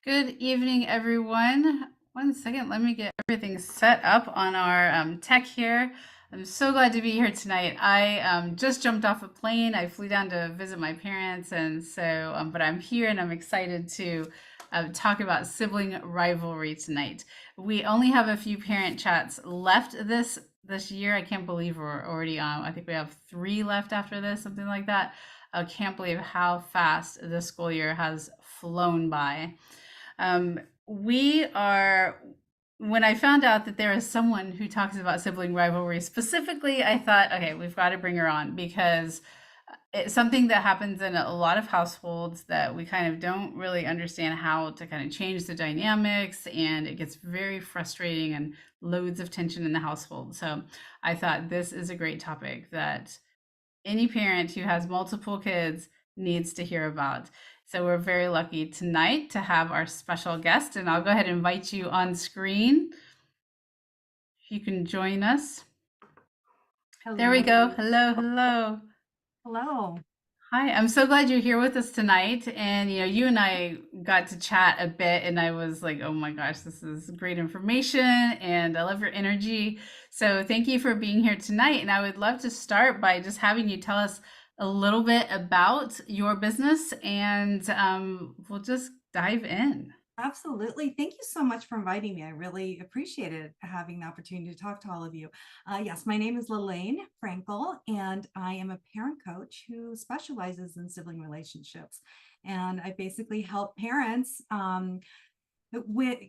Good evening, everyone. One second, let me get everything set up on our tech here. I'm so glad to be here tonight. I just jumped off a plane. I flew down to visit my parents, and so, but I'm here and I'm excited to talk about sibling rivalry tonight. We only have a few parent chats left this year. I can't believe we're already on. I think we have three left after this, something like that. I can't believe how fast this school year has flown by. We are, when I found out that there is someone who talks about sibling rivalry specifically, I thought, okay, we've got to bring her on because it's something that happens in a lot of households that we kind of don't really understand how to kind of change the dynamics, and it gets very frustrating and loads of tension in the household. So I thought this is a great topic that any parent who has multiple kids needs to hear about. So we're very lucky tonight to have our special guest, and I'll go ahead and invite you on screen. If you can join us. There we go. Hello. Hello, hello. Hello. Hi, I'm so glad you're here with us tonight. And you and I got to chat a bit, and I was like, oh my gosh, this is great information, and I love your energy. So thank you for being here tonight. And I would love to start by just having you tell us a little bit about your business, and we'll just dive in. Absolutely. Thank you so much for inviting me. I really appreciated having the opportunity to talk to all of you. Yes, my name is Lalaine Frankel, and I am a parent coach who specializes in sibling relationships. And I basically help parents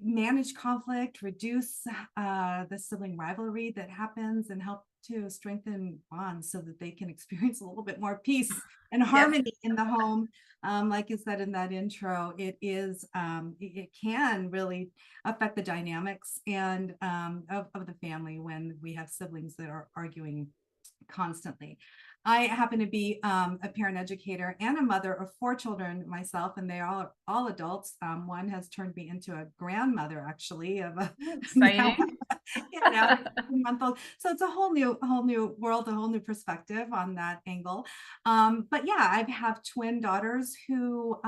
manage conflict, reduce the sibling rivalry that happens, and help to strengthen bonds so that they can experience a little bit more peace and Yes. harmony in the home. Like you said in that intro, it can really affect the dynamics and of the family when we have siblings that are arguing constantly. I happen to be a parent educator and a mother of four children myself, and they are all adults. One has turned me into a grandmother, actually, of a now, Exciting. yeah, now 18-month old. So it's a whole new world, a whole new perspective on that angle. But yeah, I have twin daughters who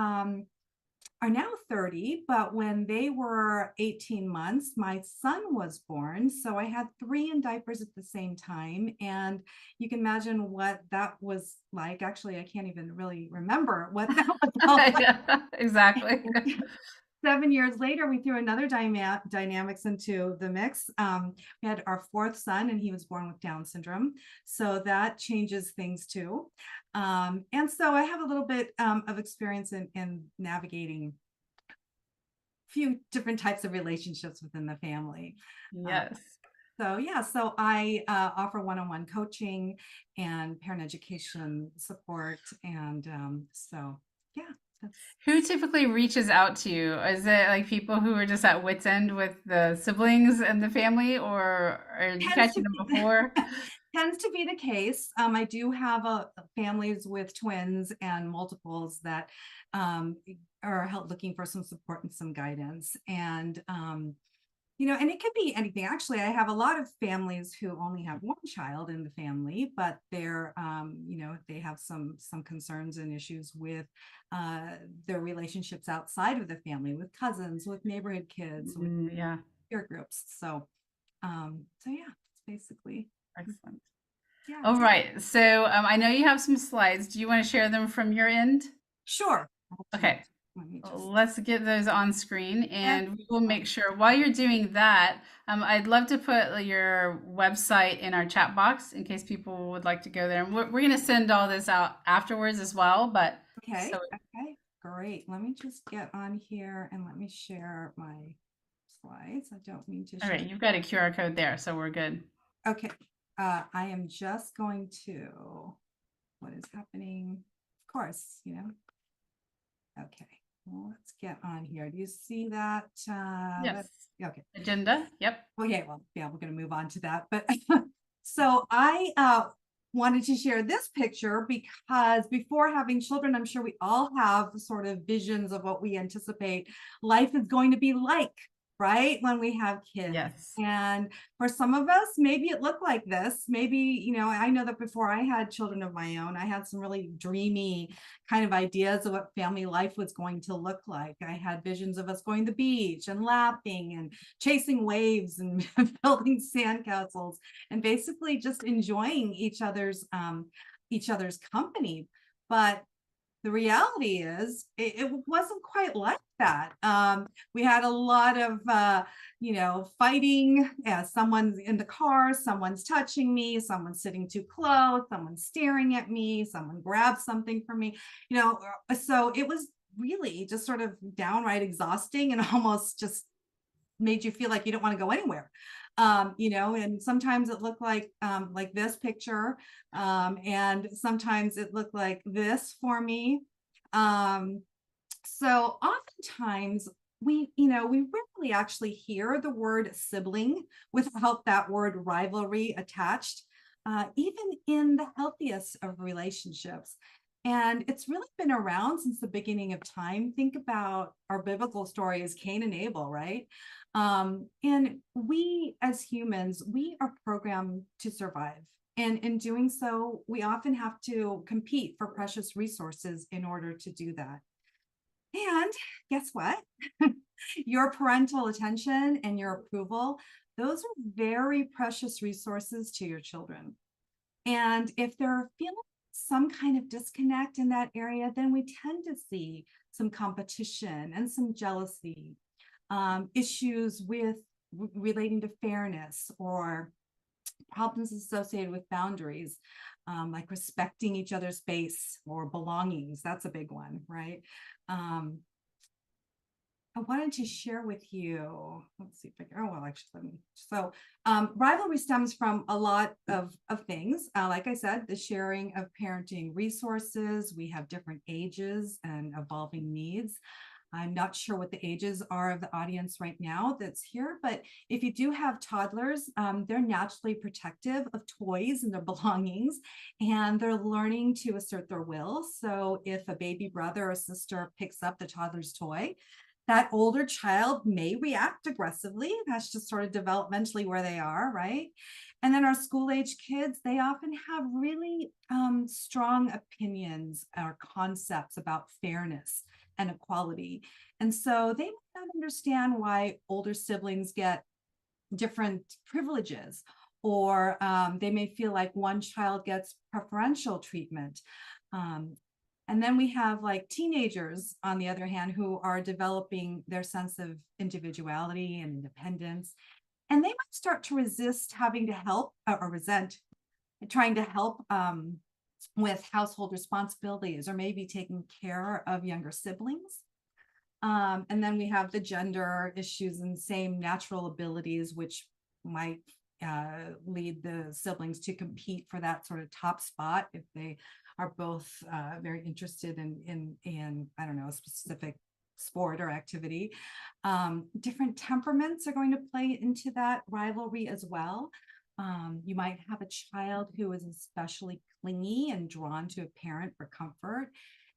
are now 30, but when they were 18 months, my son was born. So I had three in diapers at the same time. And you can imagine what that was like. Actually, I can't even really remember what that was all Yeah, exactly. like. 7 years later, we threw another dynamics into the mix. We had our fourth son, and he was born with Down syndrome. So that changes things too. And so I have a little bit of experience in navigating a few different types of relationships within the family. Uh, Yes. so yeah, so I offer one-on-one coaching and parent education support, and so yeah, that's Who typically reaches out to you? Is it like people who are just at wit's end with the siblings and the family, or are you tends catching to them be before? tends to be the case. I do have families with twins and multiples that um, are looking for some support and some guidance. And and it could be anything. Actually, I have a lot of families who only have one child in the family, but they have some concerns and issues with their relationships outside of the family, with cousins, with neighborhood kids, with Mm, yeah, peer groups. So yeah, it's basically excellent. yeah. All right. So I know you have some slides. Do you want to share them from your end? Sure. I'll do. Okay. Let me just. Let's get those on screen, Yeah. and we will make sure while you're doing that. I'd love to put your website in our chat box in case people would like to go there. And we're going to send all this out afterwards as well. But Okay. so, Okay. Great. Let me just get on here and let me share my slides. I don't mean to all right, share. you've got a QR code there, so we're good. Okay. I am just going to, what is happening? Of course, Okay. Well, let's get on here. Do you see that? Yes. Okay. Agenda. Yep. Okay. Well, yeah, we're going to move on to that. But so I wanted to share this picture because before having children, I'm sure we all have sort of visions of what we anticipate life is going to be like right? When we have kids. Yes. And for some of us, maybe it looked like this. Maybe, you know, I know that before I had children of my own, I had some really dreamy kind of ideas of what family life was going to look like. I had visions of us going to the beach and laughing and chasing waves and building sandcastles and basically just enjoying each other's company. But the reality is it wasn't quite like that. We had a lot of, fighting. Yeah, someone's in the car, someone's touching me, someone's sitting too close, someone's staring at me, someone grabs something from me, so it was really just sort of downright exhausting and almost just made you feel like you don't want to go anywhere. And sometimes it looked like this picture, and sometimes it looked like this for me. So oftentimes we rarely actually hear the word sibling without that word rivalry attached, even in the healthiest of relationships. And it's really been around since the beginning of time. Think about our biblical stories, Cain and Abel, right? And we as humans, we are programmed to survive. And in doing so, we often have to compete for precious resources in order to do that. And guess what? Your parental attention and your approval, those are very precious resources to your children. And if they're feeling some kind of disconnect in that area, then we tend to see some competition and some jealousy, issues with relating to fairness or problems associated with boundaries, like respecting each other's space or belongings. That's a big one, right? I wanted to share with you, let's see if I can, oh, well, actually, rivalry stems from a lot of things. Like I said, the sharing of parenting resources. We have different ages and evolving needs. I'm not sure what the ages are of the audience right now that's here, but if you do have toddlers, they're naturally protective of toys and their belongings, and they're learning to assert their will. So if a baby brother or sister picks up the toddler's toy, that older child may react aggressively. That's just sort of developmentally where they are, right? And then our school age kids, they often have really strong opinions or concepts about fairness and equality. And so they might not understand why older siblings get different privileges, or they may feel like one child gets preferential treatment. And then we have like teenagers, on the other hand, who are developing their sense of individuality and independence. And they might start to resist having to help or resent trying to help with household responsibilities or maybe taking care of younger siblings. And then we have the gender issues and same natural abilities, which might lead the siblings to compete for that sort of top spot if they are both very interested in I don't know, a specific sport or activity. Different temperaments are going to play into that rivalry as well. You might have a child who is especially clingy and drawn to a parent for comfort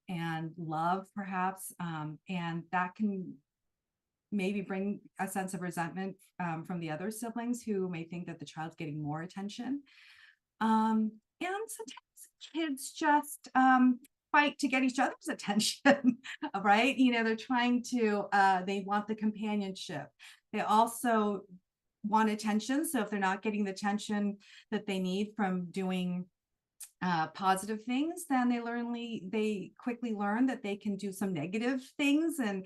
and love, perhaps, and that can maybe bring a sense of resentment from the other siblings who may think that the child's getting more attention. And sometimes kids just fight to get each other's attention, right? They're trying to, they want the companionship. They also want attention. So if they're not getting the attention that they need from doing positive things, then they quickly learn that they can do some negative things and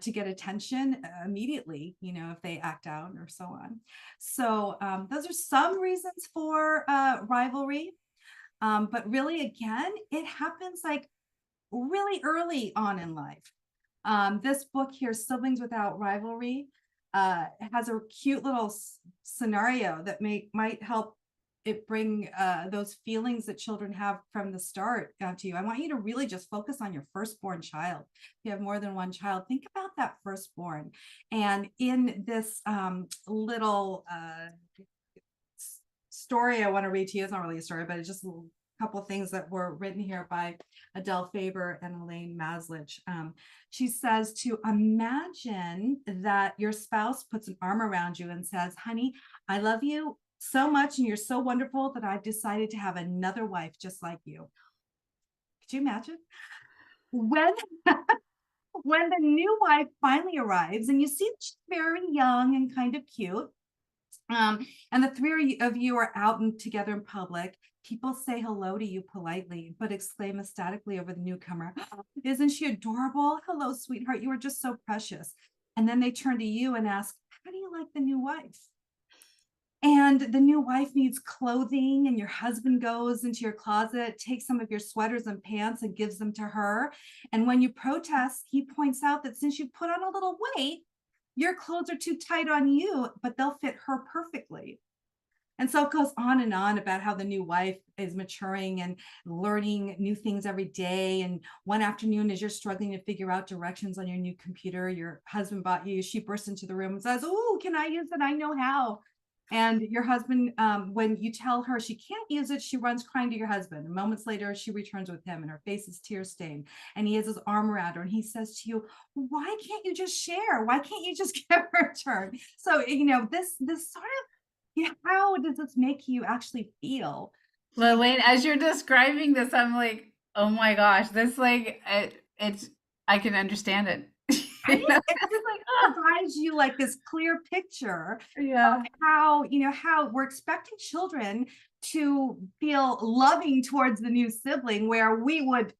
to get attention immediately, if they act out or so on. So those are some reasons for rivalry. But really, again, it happens like really early on in life. This book here, Siblings Without Rivalry, has a cute little scenario that might help it bring those feelings that children have from the start to you. I want you to really just focus on your firstborn child. If you have more than one child, think about that firstborn. And in this little story I want to read to you, it's not really a story, but it's just couple things that were written here by Adele Faber and Elaine Maslich. She says to imagine that your spouse puts an arm around you and says, honey, I love you so much and you're so wonderful that I've decided to have another wife just like you. Could you imagine? When when the new wife finally arrives and you see she's very young and kind of cute, and the three of you are out and together in public, people say hello to you politely, but exclaim ecstatically over the newcomer. Isn't she adorable? Hello, sweetheart. You are just so precious. And then they turn to you and ask, how do you like the new wife? And the new wife needs clothing, and your husband goes into your closet, takes some of your sweaters and pants and gives them to her. And when you protest, he points out that since you put on a little weight, your clothes are too tight on you, but they'll fit her perfectly. And so it goes on and on about how the new wife is maturing and learning new things every day. And one afternoon, as you're struggling to figure out directions on your new computer, your husband bought you, she bursts into the room and says, oh, can I use it? I know how. And your husband, when you tell her she can't use it, she runs crying to your husband. And moments later, she returns with him and her face is tear stained. And he has his arm around her and he says to you, why can't you just share? Why can't you just give her a turn? So, this sort of, how does this make you actually feel? Lalaine, as you're describing this, I'm like, oh my gosh, this like it's I can understand it. I You just, know? it just like provides you like this clear picture Yeah. of how we're expecting children to feel loving towards the new sibling, where we would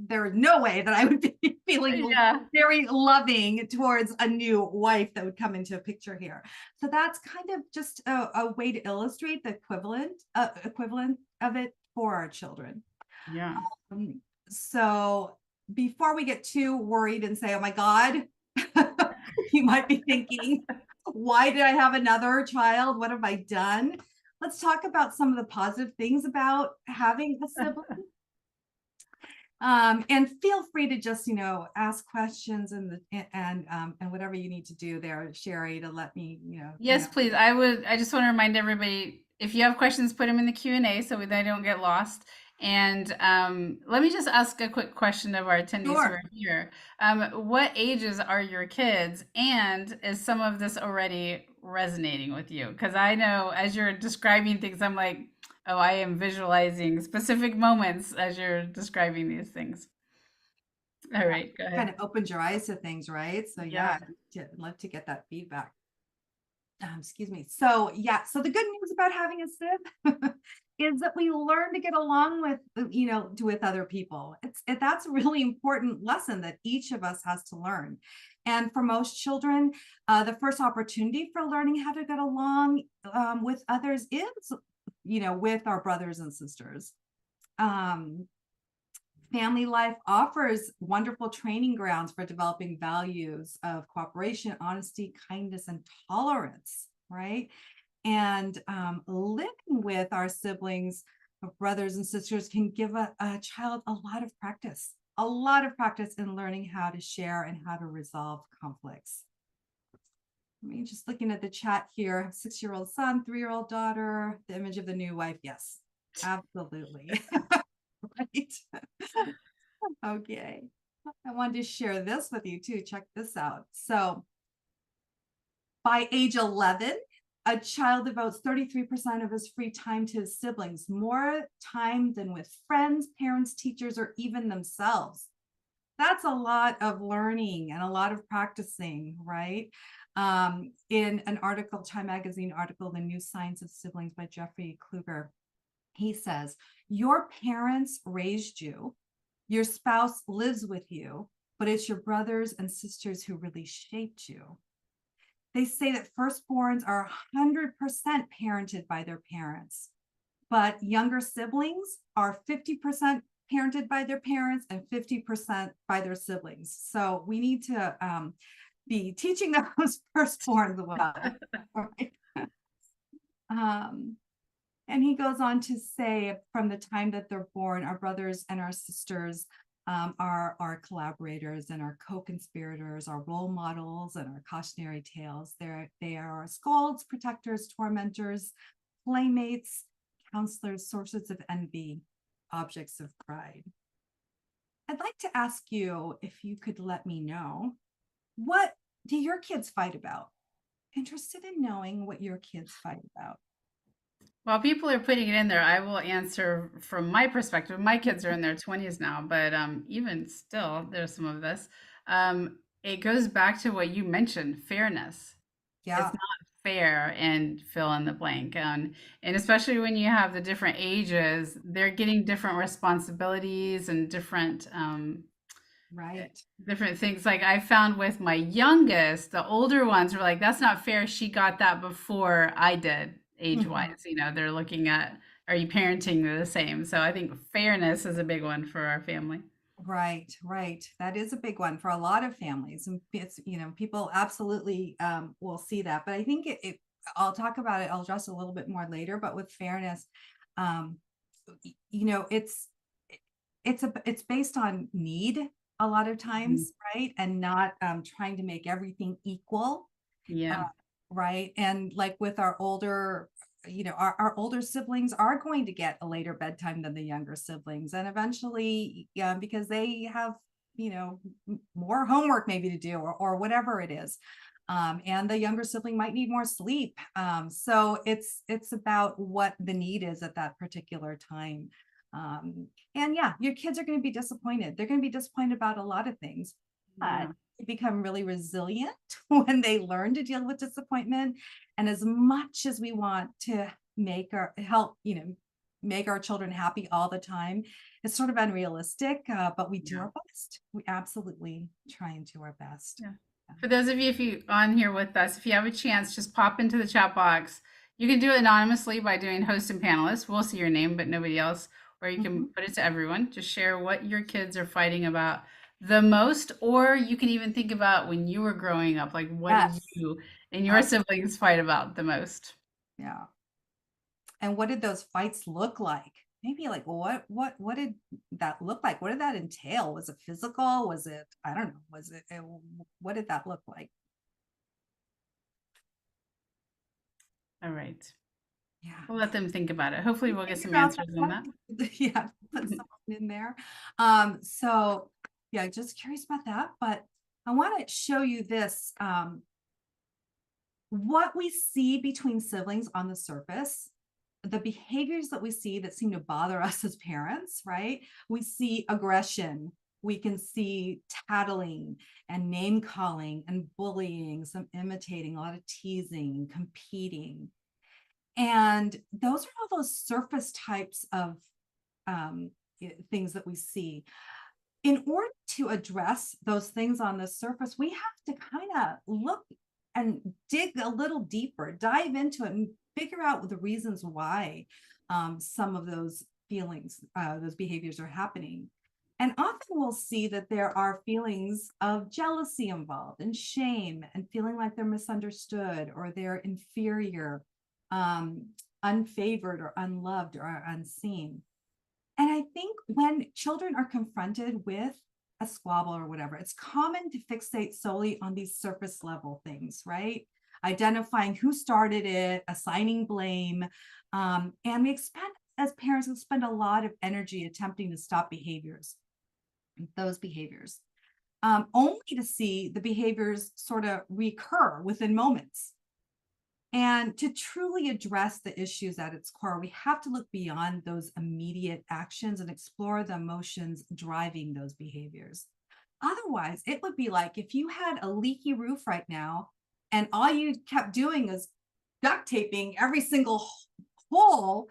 there's no way that I would be feeling Yeah. very loving towards a new wife that would come into a picture here. So that's kind of just a way to illustrate the equivalent of it for our children. Yeah. So before we get too worried and say, oh my God, you might be thinking, why did I have another child? What have I done? Let's talk about some of the positive things about having a sibling. And feel free to just, ask questions and whatever you need to do there, Sheri, to let me, Yes, please. I just want to remind everybody, if you have questions, put them in the Q&A so they don't get lost. And let me just ask a quick question of our attendees who Sure. are here. What ages are your kids? And is some of this already resonating with you? Because I know as you're describing things, I'm like, oh, I am visualizing specific moments as you're describing these things. All right, go Kind ahead. of opens your eyes to things, right? So Yeah. yeah, I'd love to get that feedback. Excuse me. So yeah, so the good news about having a sib is that we learn to get along with other people. That's a really important lesson that each of us has to learn. And for most children, the first opportunity for learning how to get along with others is, with our brothers and sisters. Family life offers wonderful training grounds for developing values of cooperation, honesty, kindness, and tolerance, right? And living with our siblings, brothers and sisters, can give a child a lot of practice in learning how to share and how to resolve conflicts. I mean, just looking at the chat here, I have a 6-year-old son, 3-year-old daughter, the image of the new wife. Yes, absolutely. Right. Okay. I wanted to share this with you too. Check this out. So by age 11, a child devotes 33% of his free time to his siblings, more time than with friends, parents, teachers, or even themselves. That's a lot of learning and a lot of practicing, right? In an article, Time Magazine article, The New Science of Siblings by Jeffrey Kluger, he says, your parents raised you, your spouse lives with you, but it's your brothers and sisters who really shaped you. They say that firstborns are 100% parented by their parents, but younger siblings are 50% parented by their parents and 50% by their siblings. So we need to be teaching those firstborns well. Right? And he goes on to say, from the time that they're born, our brothers and our sisters are our collaborators and our co-conspirators, our role models and our cautionary tales. They are our scolds, protectors, tormentors, playmates, counselors, sources of envy, objects of pride. I'd like to ask you if you could let me know, what do your kids fight about? Interested in knowing what your kids fight about. While people are putting it in there, I will answer from my perspective. My kids are in their 20s now, but even still, there's some of this. It goes back to what you mentioned, fairness. It's Yeah, not fair and fill in the blank. And especially when you have the different ages, they're getting different responsibilities and right. different things. Like I found with my youngest, the older ones were like, that's not fair. She got that before I did, age Mhm. wise. They're looking at, are you parenting the same? So I think fairness is a big one for our family. Right, right. That is a big one for a lot of families. And it's, people absolutely will see that. But I think I'll talk about it, I'll address a little bit more later, but with fairness, um, it's it's based on need a lot of Mhm. times, right? And not trying to make everything equal. uh, Yeah. right. And like with our older, our older siblings are going to get a later bedtime than the younger siblings, and eventually, yeah, because they have, more homework maybe to do, or whatever it is. And the younger sibling might need more sleep. So it's about what the need is at that particular time. um, and yeah, your kids are going to be disappointed. They're going to be disappointed about a lot of things, but Yeah. they become really resilient when they learn to deal with disappointment. And as much as we want to make our children happy all the time, it's sort of unrealistic, but we do Yeah. our best. We absolutely try and do our best. Yeah. For those of you, if you on here with us, if you have a chance, just pop into the chat box. You can do it anonymously by doing host and panelist. We'll see your name, but nobody else. Or you can Mhm. put it to everyone. Just share what your kids are fighting about the most, or you can even think about when you were growing up, like what did Yes, you and your absolutely. siblings fight about the most? Yeah. And what did those fights look like? Maybe like what did that look like? What did that entail? Was it physical? Was it, I don't know, what did that look like? All right. Yeah. We'll let them think about it. Hopefully, we'll get Think some about answers on that. that. Yeah, put someone in there. So yeah, just curious about that. But I want to show you this, what we see between siblings on the surface, the behaviors that we see that seem to bother us as parents, right? We see aggression, we can see tattling and name calling and bullying, some imitating, a lot of teasing, competing. And those are all those surface types of um, things that we see. In order to address those things on the surface, we have to kind of look and dig a little deeper, dive into it, and figure out the reasons why some of those feelings, those behaviors are happening. And often we'll see that there are feelings of jealousy involved, and shame, and feeling like they're misunderstood or they're inferior, um, unfavored, or unloved, or unseen. And I think when children are confronted with a squabble or whatever, it's common to fixate solely on these surface level things, right? Identifying who started it, assigning blame. And as parents, we spend a lot of energy attempting to stop those behaviors, only to see the behaviors sort of recur within moments. And to truly address the issues at its core, we have to look beyond those immediate actions and explore the emotions driving those behaviors. Otherwise, it would be like if you had a leaky roof right now, and all you kept doing is duct taping every single hole,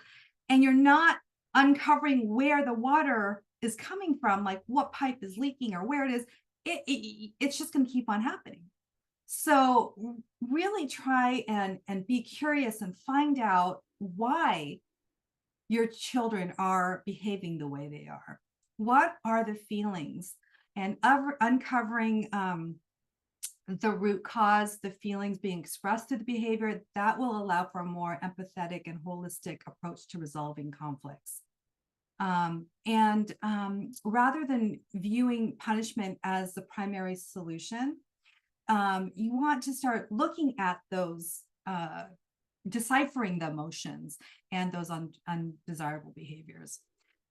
and you're not uncovering where the water is coming from, like what pipe is leaking or where it is. It's just going to keep on happening. So really try and be curious and find out why your children are behaving the way they are. What are the feelings? And uncovering the root cause, the feelings being expressed through the behavior, that will allow for a more empathetic and holistic approach to resolving conflicts. And rather than viewing punishment as the primary solution, you want to start looking at those, deciphering the emotions and those undesirable behaviors.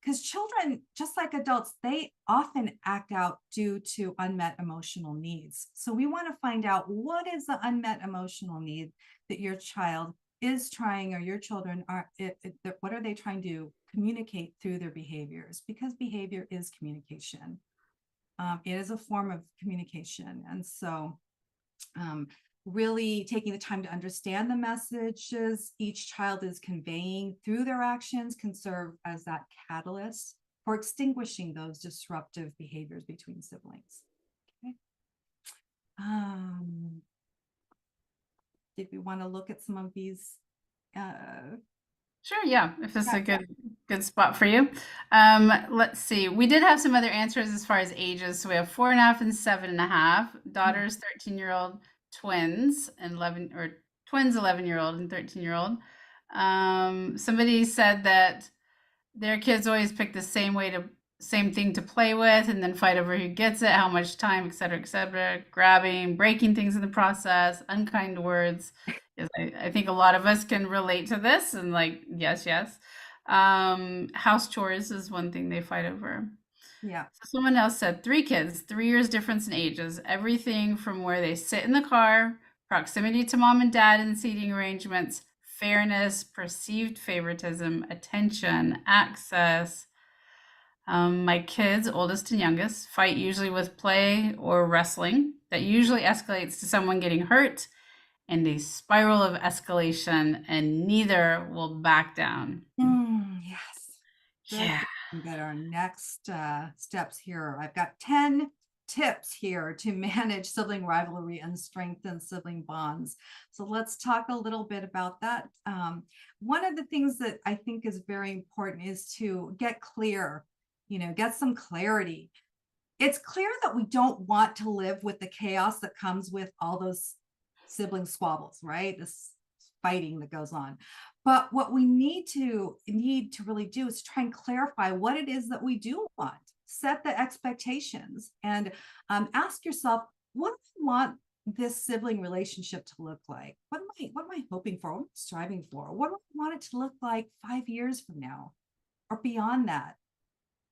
because children, just like adults, they often act out due to unmet emotional needs. So we want to find out, what is the unmet emotional need that your child is trying, or your children are, what are they trying to communicate through their behaviors? Because behavior is communication. It is a form of communication. And so really taking the time to understand the messages each child is conveying through their actions can serve as that catalyst for extinguishing those disruptive behaviors between siblings. Okay. Did we want to look at some of these? Sure, yeah, if this is a Yeah. good spot for you. Let's see. We did have some other answers as far as ages. So we have 4.5 and 7.5. Daughters, 13-year-old, twins, and 11 or twins, 11-year-old and 13-year-old. Somebody said that their kids always pick the same thing to play with and then fight over who gets it, how much time, et cetera, grabbing, breaking things in the process, unkind words. Yes, I think a lot of us can relate to this and like, yes, yes. House chores is one thing they fight over. Yeah. So someone else said 3 kids, 3 years difference in ages, everything from where they sit in the car, proximity to mom and dad in seating arrangements, fairness, perceived favoritism, attention, access. My kids, oldest and youngest, fight usually with play or wrestling. That usually escalates to someone getting hurt and a spiral of escalation, and neither will back down. Yes. Good. Yeah. Get our next steps here. I've got 10 tips here to manage sibling rivalry and strengthen sibling bonds. So let's talk a little bit about that. One of the things that I think is very important is to get clear, get some clarity. It's clear that we don't want to live with the chaos that comes with all those sibling squabbles, right? This fighting that goes on. But what we need to really do is try and clarify what it is that we do want. Set the expectations and ask yourself, what do I want this sibling relationship to look like? What am I hoping for? What am I striving for? What do I want it to look like 5 years from now or beyond that?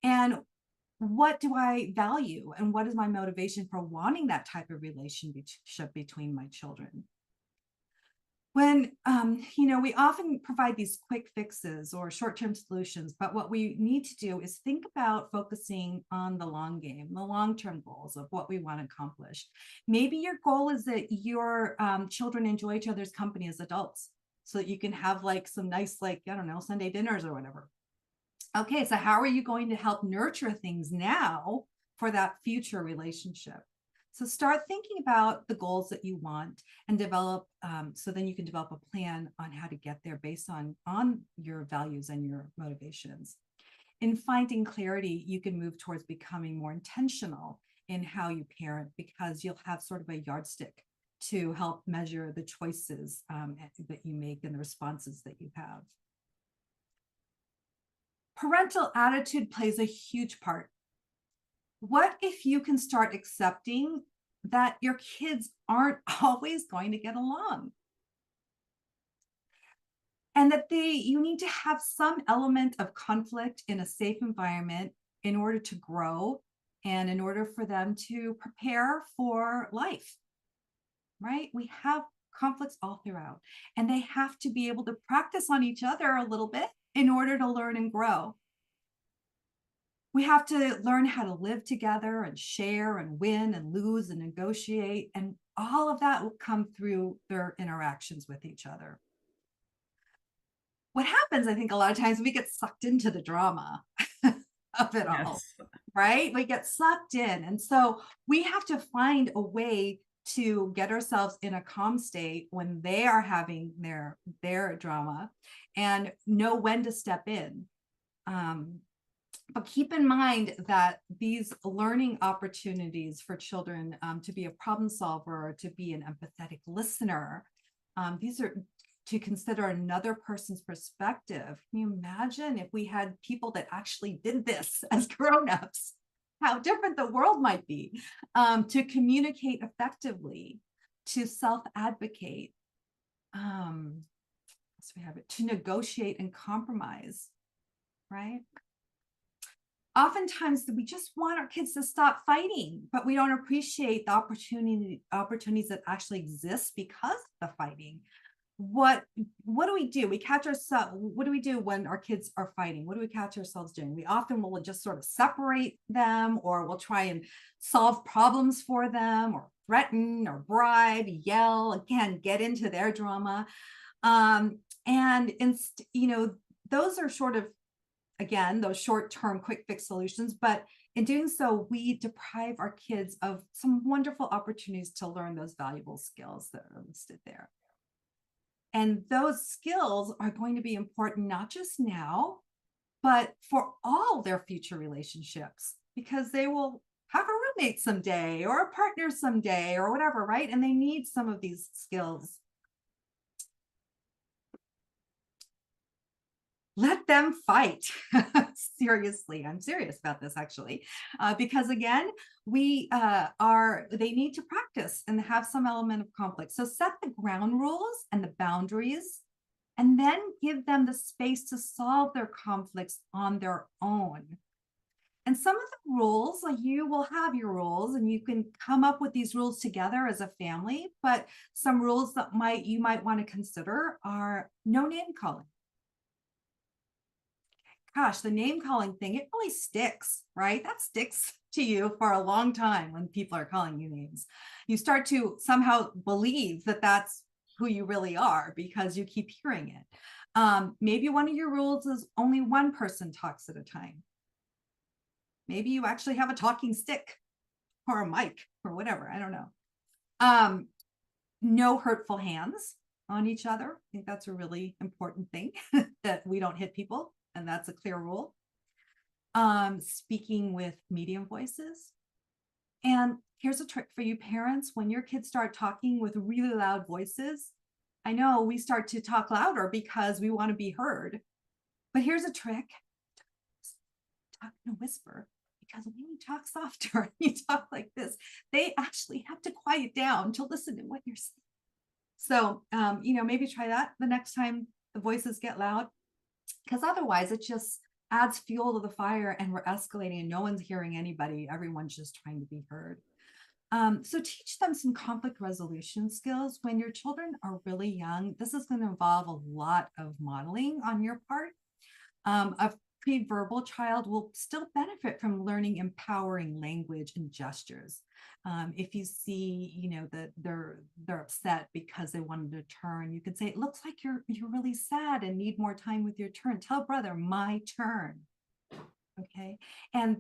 And what do I value? And what is my motivation for wanting that type of relationship between my children? When we often provide these quick fixes or short-term solutions, but what we need to do is think about focusing on the long game, the long-term goals of what we want to accomplish. Maybe your goal is that your children enjoy each other's company as adults, so that you can have like some nice, like, I don't know, Sunday dinners or whatever. Okay, so how are you going to help nurture things now for that future relationship? So start thinking about the goals that you want and develop, so then you can develop a plan on how to get there based on your values and your motivations. In finding clarity, you can move towards becoming more intentional in how you parent, because you'll have sort of a yardstick to help measure the choices that you make and the responses that you have. Parental attitude plays a huge part. What if you can start accepting that your kids aren't always going to get along? And that you need to have some element of conflict in a safe environment in order to grow and in order for them to prepare for life, right? We have conflicts all throughout, and they have to be able to practice on each other a little bit in order to learn and grow. We have to learn how to live together and share and win and lose and negotiate. And all of that will come through their interactions with each other. What happens, I think, a lot of times we get sucked into the drama of it all, Yes. right? We get sucked in. And so we have to find a way to get ourselves in a calm state when they are having their drama and know when to step in. But keep in mind that these learning opportunities for children to be a problem solver, or to be an empathetic listener, these are to consider another person's perspective. Can you imagine if we had people that actually did this as grown-ups? How different the world might be. To communicate effectively, to self-advocate, so we have it, to negotiate and compromise, right? oftentimes we just want our kids to stop fighting, but we don't appreciate the opportunities that actually exist because of the fighting. What do? We catch ourselves. What do we do when our kids are fighting? What do we catch ourselves doing? We often will just sort of separate them, or we'll try and solve problems for them, or threaten, or bribe, yell, again, get into their drama. And those are sort of, again, those short-term quick fix solutions, but in doing so, we deprive our kids of some wonderful opportunities to learn those valuable skills that are listed there. And those skills are going to be important, not just now, but for all their future relationships, because they will have a roommate someday or a partner someday or whatever, right? And they need some of these skills. Let them fight. Seriously, I'm serious about this actually, because again, they need to practice and have some element of conflict. So set the ground rules and the boundaries, and then give them the space to solve their conflicts on their own. And some of the rules, like you will have your rules and you can come up with these rules together as a family, but some rules that you might want to consider are no name calling. Gosh, the name calling thing, it really sticks, right? That sticks to you for a long time when people are calling you names. You start to somehow believe that that's who you really are because you keep hearing it. Maybe one of your rules is only one person talks at a time. Maybe you actually have a talking stick or a mic or whatever. I don't know. No hurtful hands on each other. I think that's a really important thing that we don't hit people. And that's a clear rule. Speaking with medium voices. And here's a trick for you parents. When your kids start talking with really loud voices, I know we start to talk louder because we want to be heard. But here's a trick. Talk in a whisper, because when you talk softer, you talk like this, they actually have to quiet down to listen to what you're saying. So, maybe try that the next time the voices get loud. Because otherwise it just adds fuel to the fire and we're escalating and no one's hearing anybody. Everyone's just trying to be heard. So teach them some conflict resolution skills. When your children are really young, this is going to involve a lot of modeling on your part. A pre-verbal child will still benefit from learning empowering language and gestures. If you see, that they're upset because they wanted to turn, you could say, it looks like you're really sad and need more time with your turn. Tell brother, my turn. Okay. And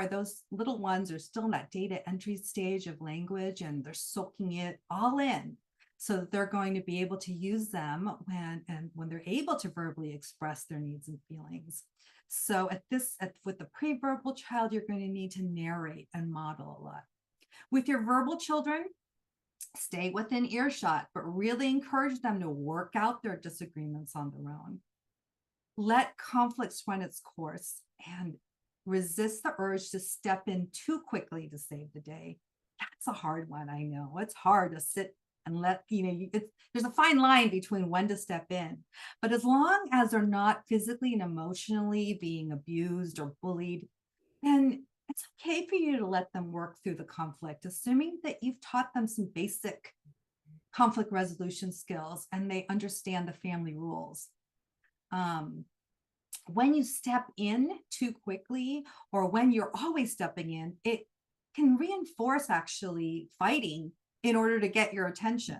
those little ones are still in that data entry stage of language and they're soaking it all in, so that they're going to be able to use them when they're able to verbally express their needs and feelings. So with the pre-verbal child, you're going to need to narrate and model a lot. With your verbal children, stay within earshot, but really encourage them to work out their disagreements on their own. Let conflicts run its course and resist the urge to step in too quickly to save the day. That's a hard one. I know it's hard to sit and there's a fine line between when to step in, but as long as they're not physically and emotionally being abused or bullied, then it's okay for you to let them work through the conflict, assuming that you've taught them some basic conflict resolution skills and they understand the family rules. When you step in too quickly, or when you're always stepping in, it can reinforce actually fighting in order to get your attention.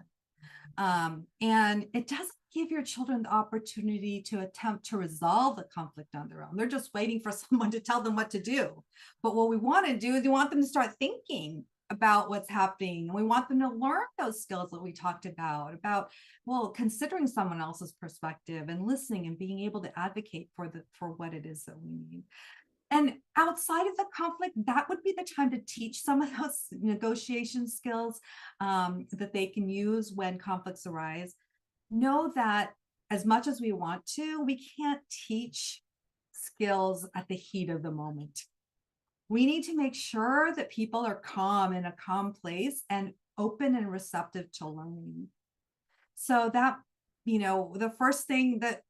And it doesn't give your children the opportunity to attempt to resolve the conflict on their own. They're just waiting for someone to tell them what to do. But what we want to do is we want them to start thinking about what's happening. And we want them to learn those skills that we talked about, considering someone else's perspective and listening and being able to advocate for what it is that we need. And outside of the conflict, that would be the time to teach some of those negotiation skills that they can use when conflicts arise. Know that as much as we want to, we can't teach skills at the heat of the moment. We need to make sure that people are calm, in a calm place, and open and receptive to learning. So that, the first thing that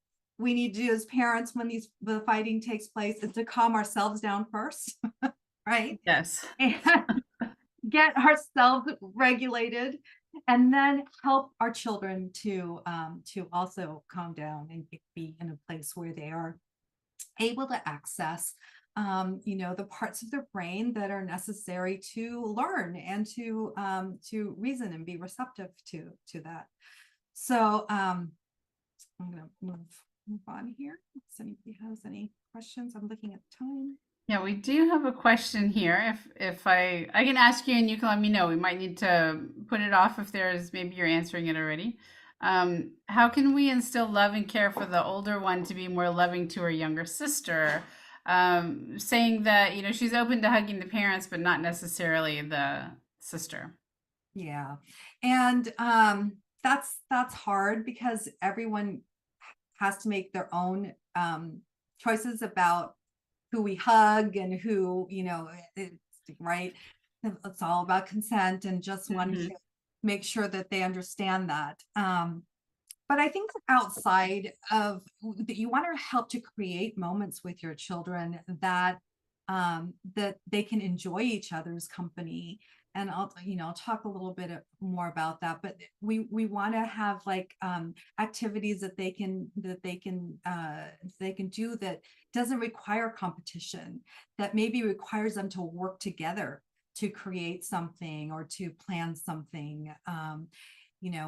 we need to do as parents when the fighting takes place is to calm ourselves down first, right? Yes. And get ourselves regulated, and then help our children to also calm down and be in a place where they are able to access the parts of their brain that are necessary to learn and to reason and be receptive to that. So I'm gonna move on here. If anybody has any questions, I'm looking at the time. Yeah, we do have a question here. If I can ask you and you can let me know. We might need to put it off if there's maybe you're answering it already. How can we instill love and care for the older one to be more loving to her younger sister? Saying that, you know, she's open to hugging the parents, but not necessarily the sister. Yeah. And that's hard because everyone has to make their own choices about who we hug and who, it's right. It's all about consent and just wanting Hmm. to make sure that they understand that. But I think outside of that, you want to help to create moments with your children that they can enjoy each other's company. And I'll talk a little bit more about that. But we want to have like activities that they can do that doesn't require competition, that maybe requires them to work together to create something or to plan something.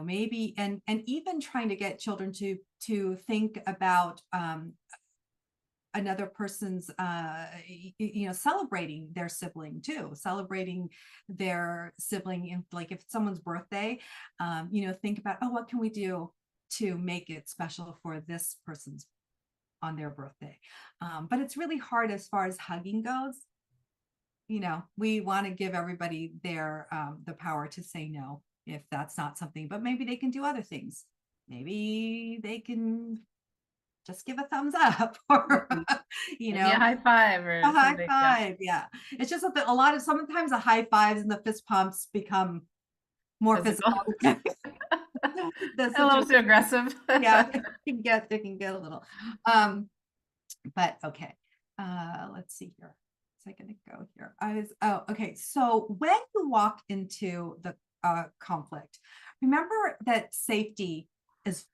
Maybe and even trying to get children to think about another person's celebrating their sibling too, celebrating their sibling in, like, if it's someone's birthday, think about, oh, what can we do to make it special for this person's on their birthday. But it's really hard as far as hugging goes. We want to give everybody their the power to say no if that's not something, but maybe they can do other things. Maybe they can just give a thumbs up or Maybe a high five a or high something. Yeah. five. Yeah, it's just that sometimes the high fives and the fist pumps become more Physical. physical. The A little situation, too aggressive. yeah, it can get a little. But okay, let's see here. What's I gonna go here? Okay. So when you walk into the conflict, remember that safety is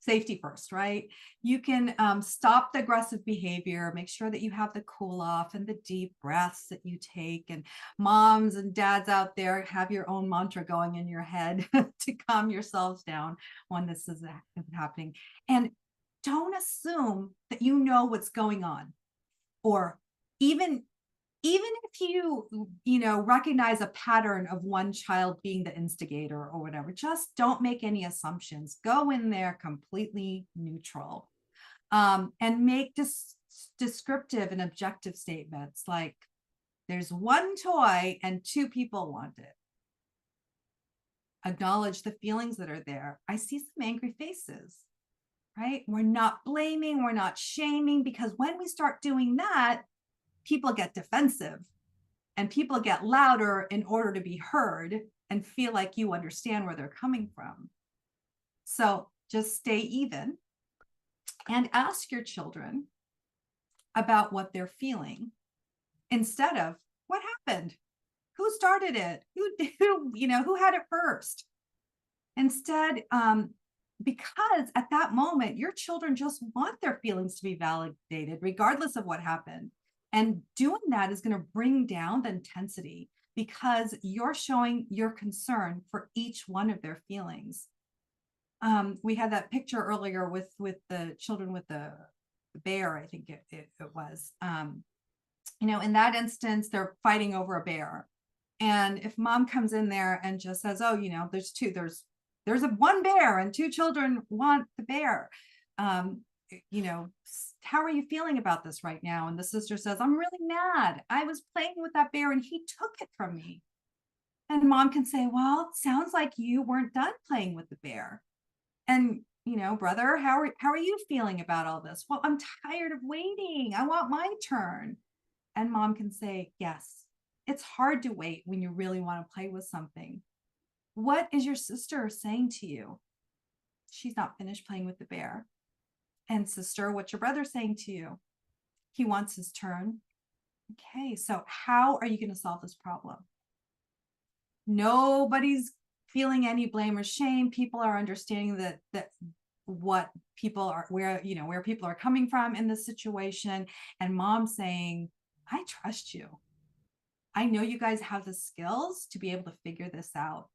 safety first, right? You can stop the aggressive behavior, make sure that you have the cool off and the deep breaths that you take. And moms and dads out there, have your own mantra going in your head to calm yourselves down when this is happening. And don't assume that you know what's going on, or even if you recognize a pattern of one child being the instigator or whatever, just don't make any assumptions. Go in there completely neutral, and make descriptive and objective statements like, there's one toy and two people want it. Acknowledge the feelings that are there. I see some angry faces. Right? We're not blaming, we're not shaming, because when we start doing that, people get defensive and people get louder in order to be heard and feel like you understand where they're coming from. So just stay even and ask your children about what they're feeling instead of what happened, who started it, who had it first. Instead, because at that moment, your children just want their feelings to be validated, regardless of what happened. And doing that is going to bring down the intensity because you're showing your concern for each one of their feelings. We had that picture earlier with the children with the bear, I think it was. In that instance, they're fighting over a bear. And if mom comes in there and just says, oh, there's one bear and two children want the bear. How are you feeling about this right now? And the sister says, I'm really mad. I was playing with that bear and he took it from me. And mom can say, well, it sounds like you weren't done playing with the bear. And, brother, how are you feeling about all this? Well, I'm tired of waiting. I want my turn. And mom can say, yes, it's hard to wait when you really want to play with something. What is your sister saying to you? She's not finished playing with the bear. And sister, what's your brother saying to you? He wants his turn. Okay, so how are you going to solve this problem? Nobody's feeling any blame or shame. People are understanding that what people are, where, where people are coming from in this situation. And mom saying, I trust you. I know you guys have the skills to be able to figure this out.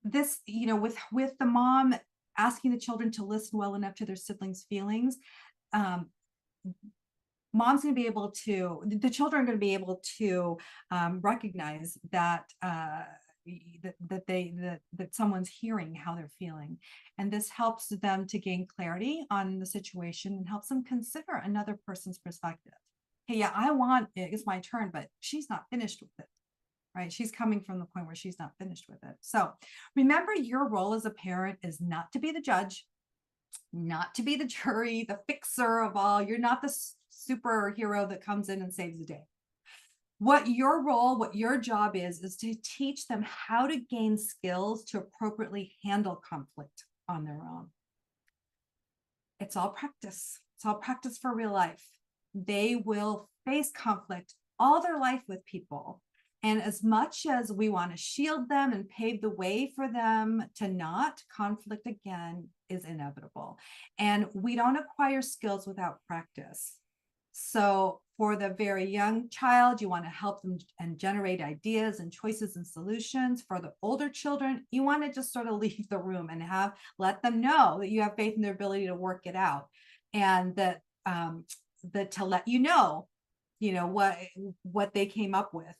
This, with the mom asking the children to listen well enough to their siblings' feelings, mom's going to be able to, the children are going to be able to recognize that that someone's hearing how they're feeling, and this helps them to gain clarity on the situation and helps them consider another person's perspective. Hey, yeah, it's my turn, but she's not finished with it, right? She's coming from the point where she's not finished with it. So remember, your role as a parent is not to be the judge, not to be the jury, the fixer of all. You're not the superhero that comes in and saves the day. What your job is to teach them how to gain skills to appropriately handle conflict on their own. It's all practice. It's all practice for real life. They will face conflict all their life with people. And as much as we want to shield them and pave the way for them to not, conflict again is inevitable. And we don't acquire skills without practice. So for the very young child, you want to help them and generate ideas and choices and solutions. For the older children, you want to just sort of leave the room and let them know that you have faith in their ability to work it out, and that to let what they came up with.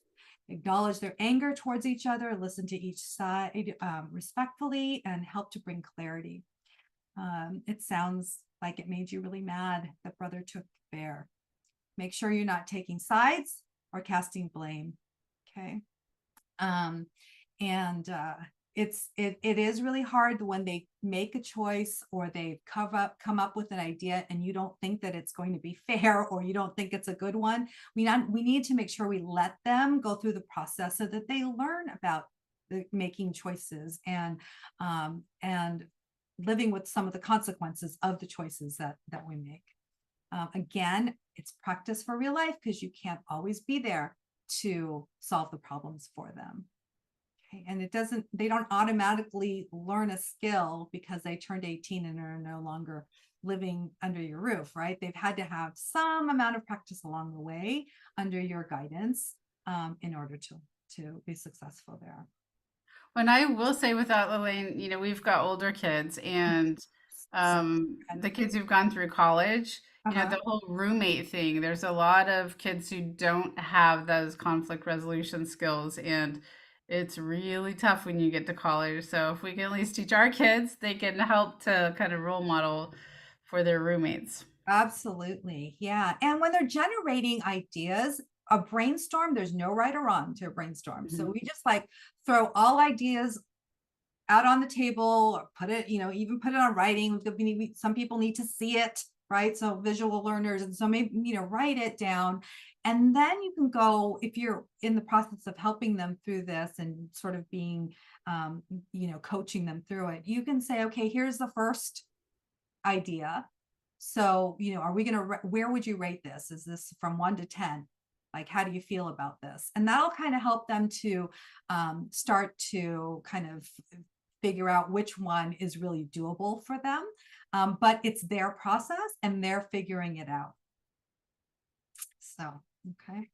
Acknowledge their anger towards each other, listen to each side respectfully, and help to bring clarity. It sounds like it made you really mad that brother took bear. Make sure you're not taking sides or casting blame. Okay. It is really hard when they make a choice or they come up with an idea and you don't think that it's going to be fair, or you don't think it's a good one. We need to make sure we let them go through the process so that they learn about making choices and living with some of the consequences of the choices that we make. Again, it's practice for real life, because you can't always be there to solve the problems for them. Okay. And they don't automatically learn a skill because they turned 18 and are no longer living under your roof, right? They've had to have some amount of practice along the way under your guidance in order to be successful there. When I will say with that, Lalaine, we've got older kids, and the kids who've gone through college, the whole roommate thing, there's a lot of kids who don't have those conflict resolution skills, and it's really tough when you get to college. So if we can at least teach our kids, they can help to kind of role model for their roommates. Absolutely. Yeah. And when they're generating ideas, a brainstorm, there's no right or wrong to a brainstorm. So we just throw all ideas out on the table, or put it, even put it on writing. Some people need to see it, right? So visual learners. And so maybe, write it down. And then you can go, if you're in the process of helping them through this and sort of being, coaching them through it, you can say, okay, here's the first idea. So, where would you rate this? Is this from 1 to 10? Like, how do you feel about this? And that'll kind of help them to start to kind of figure out which one is really doable for them. But it's their process and they're figuring it out. So, okay.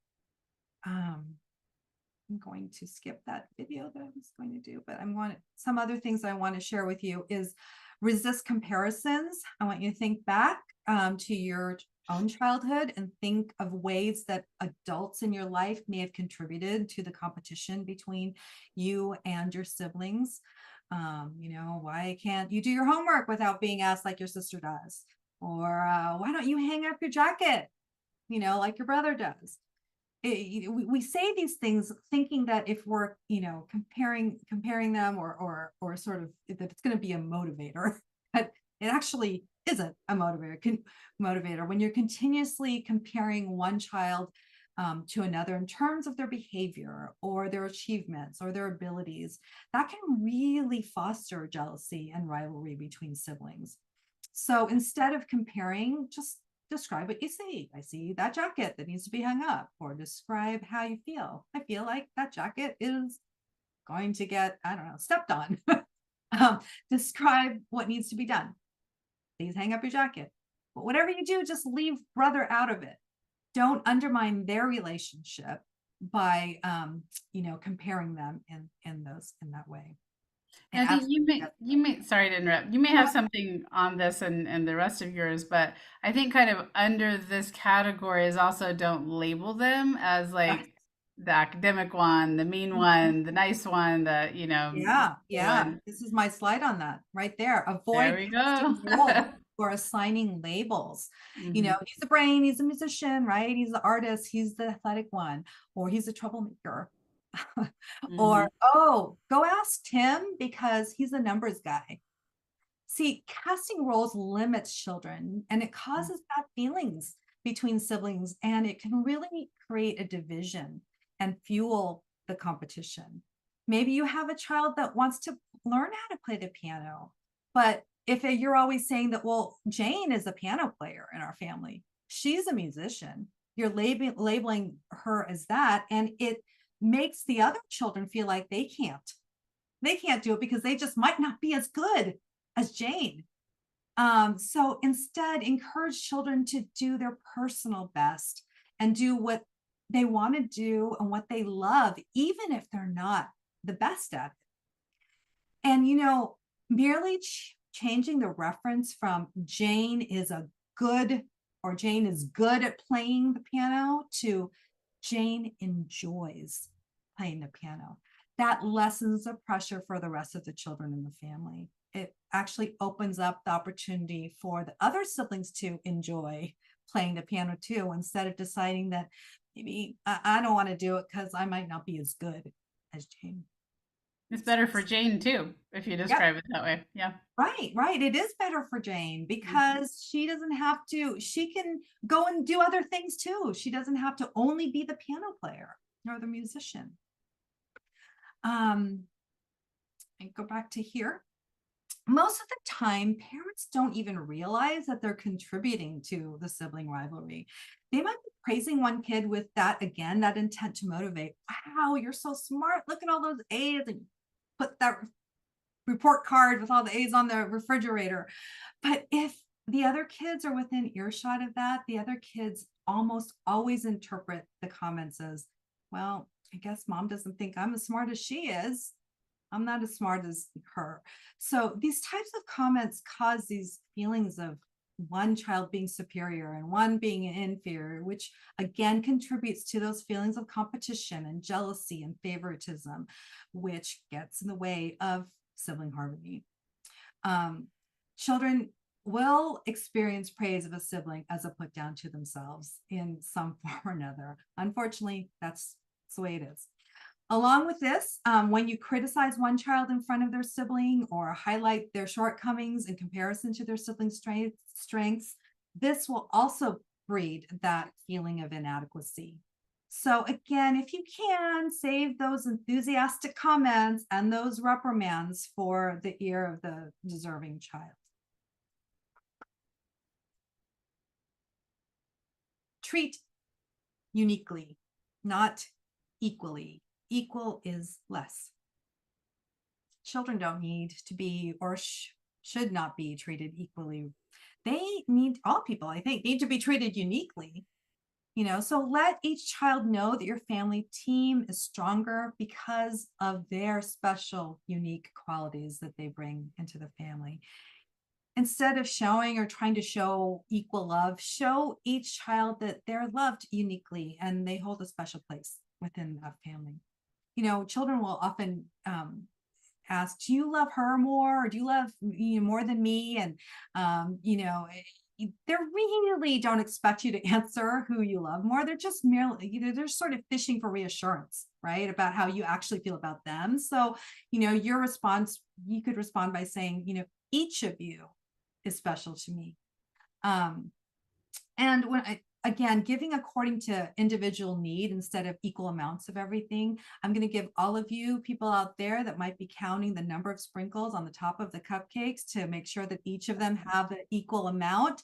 I'm going to skip that video that I was going to do, but some other things I want to share with you is resist comparisons. I want you to think back to your own childhood and think of ways that adults in your life may have contributed to the competition between you and your siblings. Why can't you do your homework without being asked like your sister does? Or why don't you hang up your jacket, like your brother does? We say these things thinking that if we're, comparing them or sort of that it's going to be a motivator, but it actually isn't a motivator. When you're continuously comparing one child to another in terms of their behavior or their achievements or their abilities, that can really foster jealousy and rivalry between siblings. So instead of comparing, just describe what you see. I see that jacket that needs to be hung up, or describe how you feel. I feel like that jacket is going to get, I don't know, stepped on. Describe what needs to be done. Please hang up your jacket. But whatever you do, just leave brother out of it. Don't undermine their relationship by comparing them in that way. And And I think absolutely, you may sorry to interrupt. You may have something on this and the rest of yours, but I think kind of under this category is also don't label them as yes. like the academic one, the mean one, the nice one, the the Yeah. one. This is my slide on that right there. There Avoid we casting go. roles or assigning labels. Hmm. He's the brain, he's a musician, right? He's the artist, he's the athletic one, or he's a troublemaker. Hmm. Or, oh, go ask Tim because he's a numbers guy. See, casting roles limits children and it causes bad feelings between siblings, and it can really create a division and fuel the competition. Maybe you have a child that wants to learn how to play the piano, but if you're always saying that, well, Jane is a piano player in our family, she's a musician, you're labeling her as that, and it makes the other children feel like they can't do it because they just might not be as good as Jane. So instead, encourage children to do their personal best and do what they want to do and what they love, even if they're not the best at it. And, merely changing the reference from Jane is a good or Jane is good at playing the piano to Jane enjoys playing the piano. That lessens the pressure for the rest of the children in the family. It actually opens up the opportunity for the other siblings to enjoy playing the piano too, instead of deciding that maybe I don't want to do it because I might not be as good as Jane. It's better for Jane too, if you Yep. describe it that way. Yeah. Right. It is better for Jane Mhm. because she doesn't have to, she can go and do other things too. She doesn't have to only be the piano player or the musician. And go back to here. Most of the time, parents don't even realize that they're contributing to the sibling rivalry. They might be praising one kid with that, again, that intent to motivate. Wow, you're so smart. Look at all those A's, and put that report card with all the A's on the refrigerator. But if the other kids are within earshot of that, the other kids almost always interpret the comments as, well, I guess mom doesn't think I'm as smart as she is. I'm not as smart as her. So these types of comments cause these feelings of one child being superior and one being inferior, which again contributes to those feelings of competition and jealousy and favoritism, which gets in the way of sibling harmony. Um, Children will experience praise of a sibling as a put down to themselves in some form or another. Unfortunately, that's the way it is. Along with this, when you criticize one child in front of their sibling or highlight their shortcomings in comparison to their sibling's strengths, this will also breed that feeling of inadequacy. So again, if you can, save those enthusiastic comments and those reprimands for the ear of the deserving child. Treat uniquely, not equally. Equal is less. Children don't need to be or should not be treated equally. They need, all people, I think, need to be treated uniquely. So let each child know that your family team is stronger because of their special, unique qualities that they bring into the family. Instead of showing or trying to show equal love, show each child that they're loved uniquely and they hold a special place within a family. Children will often ask, do you love her more, or do you love more than me? And they really don't expect you to answer who you love more. They're just merely, they're sort of fishing for reassurance, right, about how you actually feel about them. So your response, you could respond by saying, each of you is special to me. And when again, giving according to individual need instead of equal amounts of everything. I'm going to give all of you people out there that might be counting the number of sprinkles on the top of the cupcakes to make sure that each of them have the equal amount.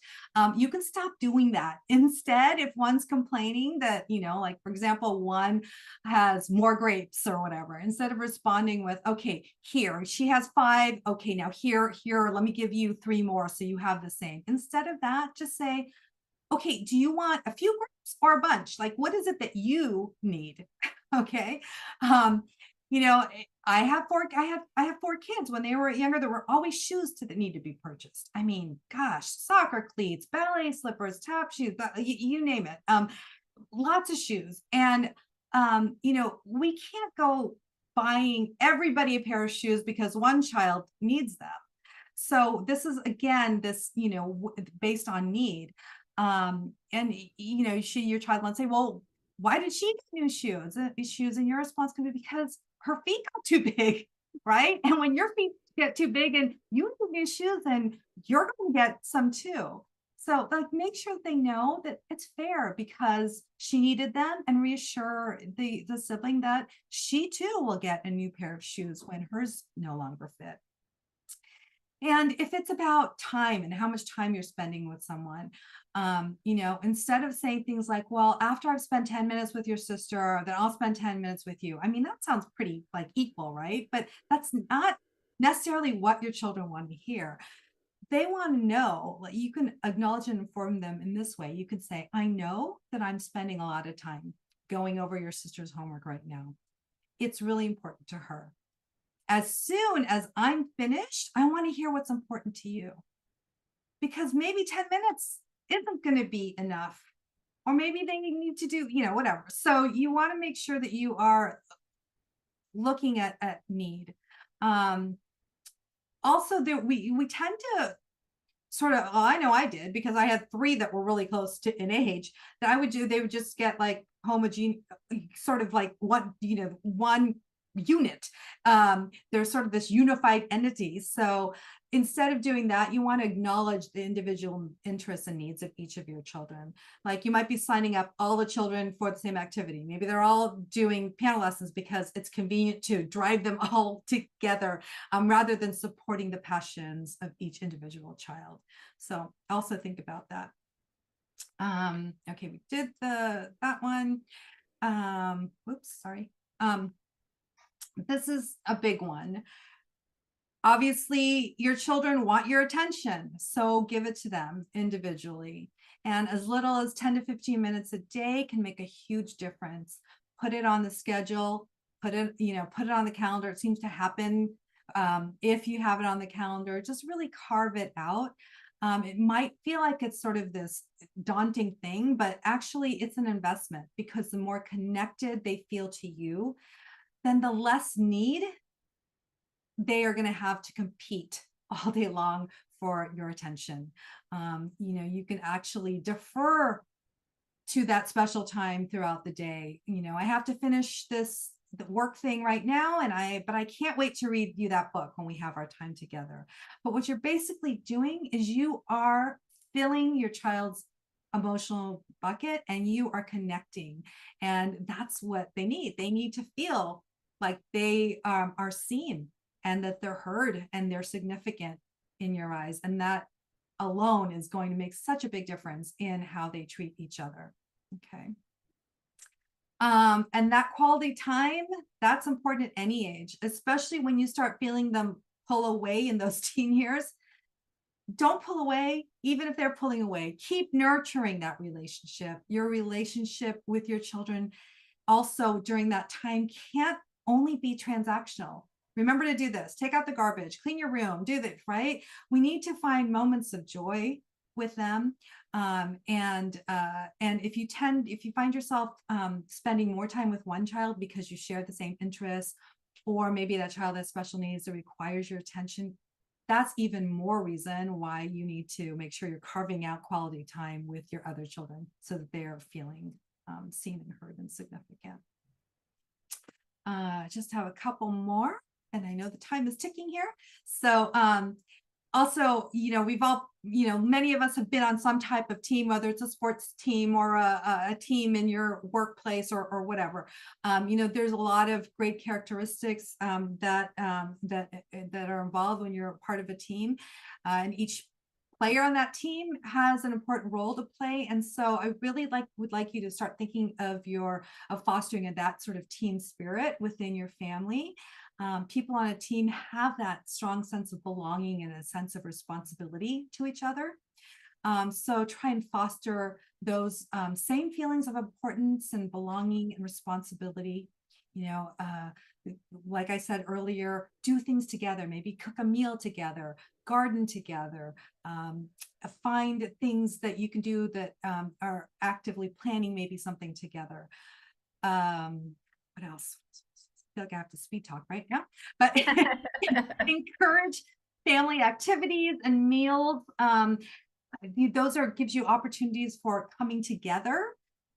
You can stop doing that. Instead, if one's complaining that, like, for example, one has more grapes or whatever, instead of responding with, okay, here, she has 5. Okay, now here, let me give you 3 more so you have the same. Instead of that, just say, okay, do you want a few grapes or a bunch? Like, what is it that you need? Okay. Um, I have 4 kids. When they were younger, there were always shoes that need to be purchased. I mean, gosh, soccer cleats, ballet slippers, tap shoes, you name it. Lots of shoes. And we can't go buying everybody a pair of shoes because one child needs them. So this is, again, this, based on need. And your child might say, well, why did she get new shoes? And your response can be, because her feet got too big, right? And when your feet get too big and you need new shoes, then you're going to get some too. So, like, make sure they know that it's fair because she needed them, and reassure the sibling that she too will get a new pair of shoes when hers no longer fit. And if it's about time and how much time you're spending with someone, instead of saying things like, well, after I've spent 10 minutes with your sister, then I'll spend 10 minutes with you. I mean, that sounds pretty like equal, right? But that's not necessarily what your children want to hear. They want to know, like, you can acknowledge and inform them in this way. You can say, I know that I'm spending a lot of time going over your sister's homework right now. It's really important to her. As soon as I'm finished, I want to hear what's important to you, because maybe 10 minutes isn't going to be enough, or maybe they need to do, whatever. So you want to make sure that you are looking at need. Also, there we tend to sort of, I know I did, because I had 3 that were really close to in age, that I would do. They would just get like homogeneous, sort of like one unit. There's sort of this unified entity. So instead of doing that, you want to acknowledge the individual interests and needs of each of your children. Like, you might be signing up all the children for the same activity. Maybe they're all doing piano lessons because it's convenient to drive them all together, rather than supporting the passions of each individual child. So also think about that. Okay, we did that one. Whoops, sorry. This is a big one. Obviously, your children want your attention, so give it to them individually. And as little as 10 to 15 minutes a day can make a huge difference. Put it on the schedule, put it on the calendar. It seems to happen. If you have it on the calendar, just really carve it out. It might feel like it's sort of this daunting thing, but actually it's an investment, because the more connected they feel to you, then the less need they are going to have to compete all day long for your attention. You can actually defer to that special time throughout the day. I have to finish the work thing right now, but I can't wait to read you that book when we have our time together. But what you're basically doing is you are filling your child's emotional bucket, and you are connecting, and that's what they need. They need to feel like they are seen, and that they're heard, and they're significant in your eyes. And that alone is going to make such a big difference in how they treat each other. Okay. And that quality time, that's important at any age, especially when you start feeling them pull away in those teen years. Don't pull away, even if they're pulling away. Keep nurturing that relationship. Your relationship with your children also during that time can't only be transactional. Remember to do this. Take out the garbage, clean your room, do this, right? We need to find moments of joy with them. And if you find yourself spending more time with one child because you share the same interests, or maybe that child has special needs that requires your attention, that's even more reason why you need to make sure you're carving out quality time with your other children, so that they're feeling seen and heard and significant. Just have a couple more, and I know the time is ticking here. So also, we've all, many of us have been on some type of team, whether it's a sports team or a team in your workplace or whatever. There's a lot of great characteristics that are involved when you're part of a team, and each player on that team has an important role to play. And so I really would like you to start thinking of fostering that sort of team spirit within your family. People on a team have that strong sense of belonging and a sense of responsibility to each other. So try and foster those same feelings of importance and belonging and responsibility. Like I said earlier, do things together, maybe cook a meal together, garden together, find things that you can do that are actively planning maybe something together. What else? I feel like I have to speed talk right now, but encourage family activities and meals. Those gives you opportunities for coming together,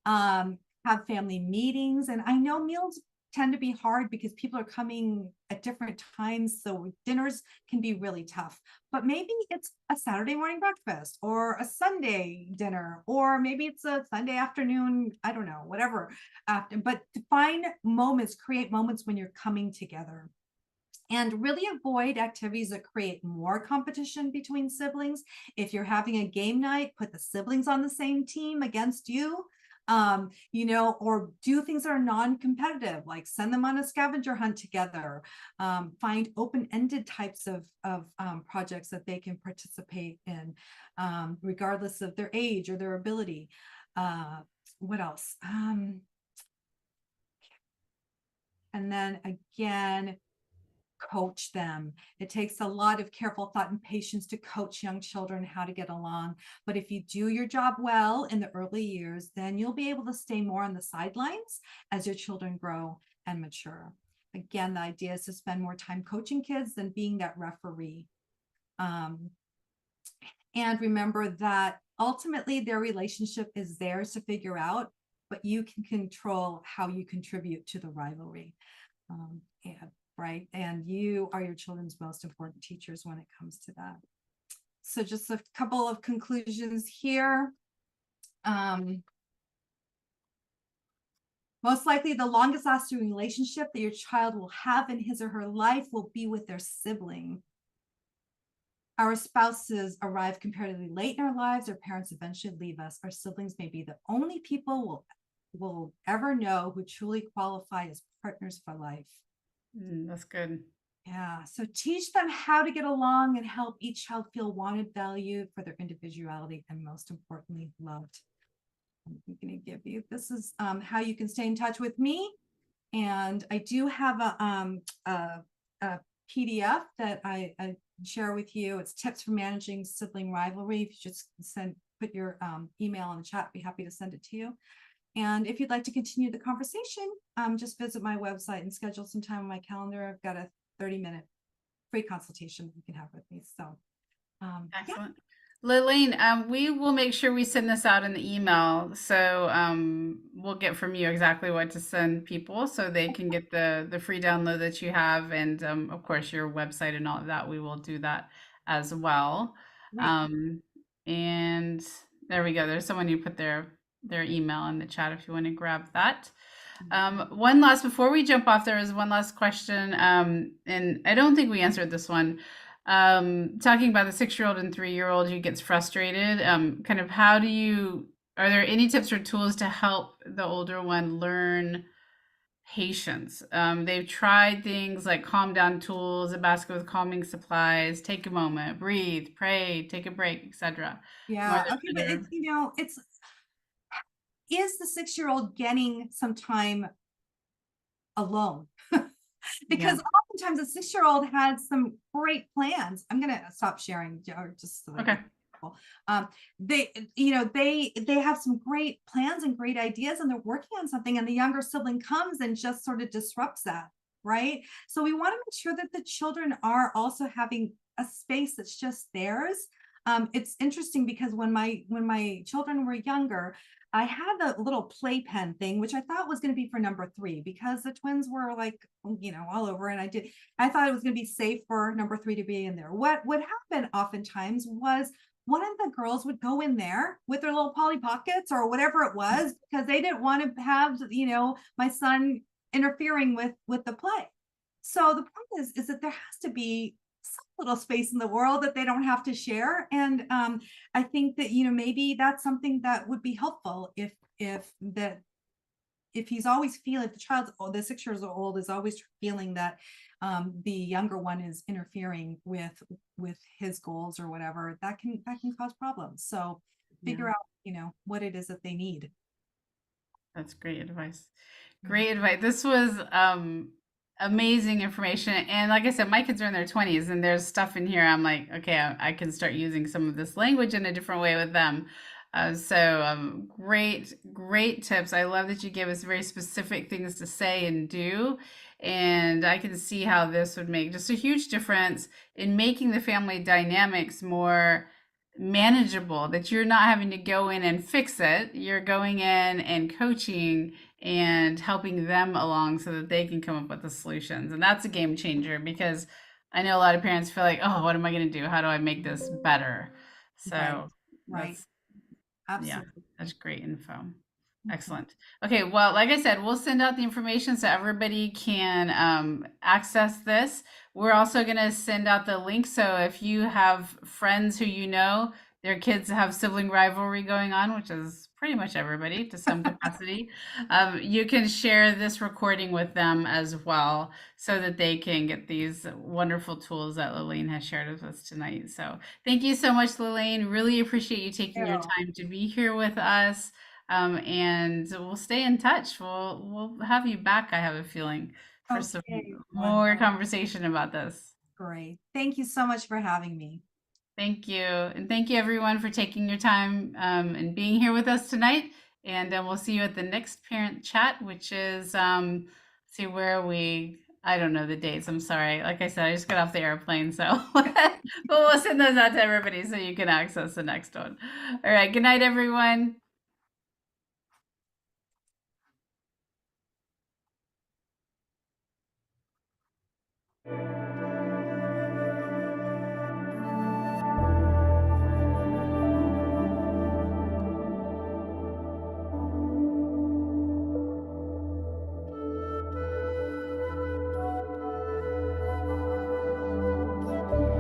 have family meetings. And I know meals tend to be hard because people are coming at different times. So dinners can be really tough, but maybe it's a Saturday morning breakfast or a Sunday dinner, or maybe it's a Sunday afternoon, I don't know, whatever. But to find moments, create moments when you're coming together. And really avoid activities that create more competition between siblings. If you're having a game night, put the siblings on the same team against you, or do things that are non-competitive, like send them on a scavenger hunt together. Find open-ended types of projects that they can participate in, regardless of their age or their ability. What else? And then again, coach them. It takes a lot of careful thought and patience to coach young children how to get along. But if you do your job well in the early years, then you'll be able to stay more on the sidelines as your children grow and mature. Again, the idea is to spend more time coaching kids than being that referee. And remember that ultimately their relationship is theirs to figure out, but you can control how you contribute to the rivalry. Right? And you are your children's most important teachers when it comes to that. So just a couple of conclusions here. Most likely the longest lasting relationship that your child will have in his or her life will be with their sibling. Our spouses arrive comparatively late in our lives. Our parents eventually leave us. Our siblings may be the only people we'll ever know who truly qualify as partners for life. That's good. Yeah. So teach them how to get along and help each child feel wanted, valued for their individuality, and most importantly, loved. I'm going to give you, this is how you can stay in touch with me. And I do have a PDF that I share with you. It's tips for managing sibling rivalry. If you just put your email in the chat, I'd be happy to send it to you. And if you'd like to continue the conversation, just visit my website and schedule some time on my calendar. I've got a 30-minute free consultation that you can have with me. So, excellent. Yeah. Lalaine, we will make sure we send this out in the email. So we'll get from you exactly what to send people so they can get the free download that you have. And of course, your website and all of that, we will do that as well. And there we go. There's someone who put their email in the chat if you want to grab that. One last, before we jump off, there is one last question. And I don't think we answered this one. Talking about the 6-year-old and 3-year-old who gets frustrated, kind of are there any tips or tools to help the older one learn patience? They've tried things like calm down tools, a basket with calming supplies, take a moment, breathe, pray, take a break, etc. Yeah. Okay. But is the 6-year-old getting some time alone? Because oftentimes a 6-year-old has some great plans. I'm going to stop sharing just so okay. They have some great plans and great ideas, and they're working on something, and the younger sibling comes and just sort of disrupts that, right? So we want to make sure that the children are also having a space that's just theirs. It's interesting because when my children were younger, I had a little playpen thing, which I thought was going to be for number three because the twins were like, all over. And I thought it was going to be safe for number three to be in there. What would happen oftentimes was one of the girls would go in there with their little Polly Pockets or whatever it was because they didn't want to have, my son interfering with the play. So the point is that there has to be some little space in the world that they don't have to share. And I think that, maybe that's something that would be helpful if he's always feeling, if the child's, the 6 years old is always feeling that the younger one is interfering with his goals or whatever, that can cause problems. So figure Yeah. out, what it is that they need. That's great advice. Yeah. Great advice. This was amazing information. And like I said, my kids are in their 20s, and there's stuff in here. I'm like, okay, I can start using some of this language in a different way with them. Great tips. I love that you gave us very specific things to say and do. And I can see how this would make just a huge difference in making the family dynamics more manageable, that you're not having to go in and fix it. You're going in and coaching and helping them along so that they can come up with the solutions. And that's a game changer because I know a lot of parents feel like, oh, what am I going to do? How do I make this better? Right. So Right. that's, yeah, Absolutely. that's great info. Mhm. Excellent. Okay, well, like I said, we'll send out the information so everybody can access this. We're also going to send out the link. So if you have friends who their kids have sibling rivalry going on, which is pretty much everybody to some capacity, you can share this recording with them as well so that they can get these wonderful tools that Lalaine has shared with us tonight. So thank you so much, Lalaine. Really appreciate you taking your Yeah. time to be here with us. And we'll stay in touch. We'll have you back, I have a feeling, for some Okay. more Wonderful. conversation about this. Great. Thank you so much for having me. Thank you. And thank you everyone for taking your time and being here with us tonight. And we'll see you at the next parent chat, which is see where we I don't know the dates. I'm sorry. Like I said, I just got off the airplane, so but we'll send those out to everybody so you can access the next one. All right. Good night, everyone.